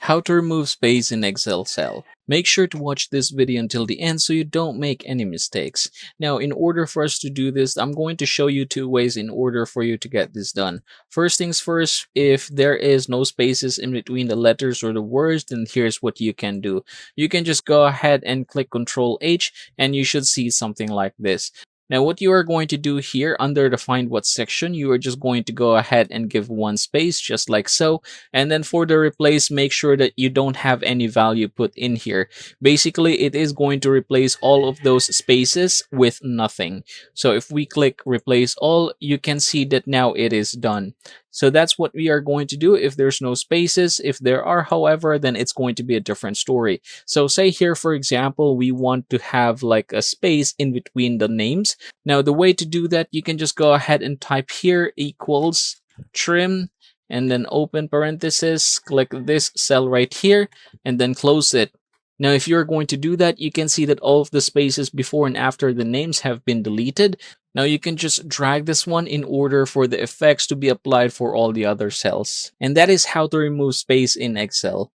How to remove space in Excel cell. Make sure to watch this video until the end so you don't make any mistakes. Now, in order for us to do this, I'm going to show you two ways in order for you to get this done. First things first, if there is no spaces in between the letters or the words, then here's what you can do. You can just go ahead and click Ctrl H and you should see something like this. Now, what you are going to do here under the Find What section, you are just going to go ahead and give one space, just like so. And then for the replace, make sure that you don't have any value put in here. Basically, it is going to replace all of those spaces with nothing. So if we click Replace All, you can see that now it is done. So that's what we are going to do if there's no spaces. If there are, however, then it's going to be a different story. So say here, for example, we want to have like a space in between the names. Now, the way to do that, you can just go ahead and type here equals trim and then open parenthesis, click this cell right here and then close it. Now, if you're going to do that, you can see that all of the spaces before and after the names have been deleted. Now you can just drag this one in order for the effects to be applied for all the other cells. And that is how to remove space in Excel.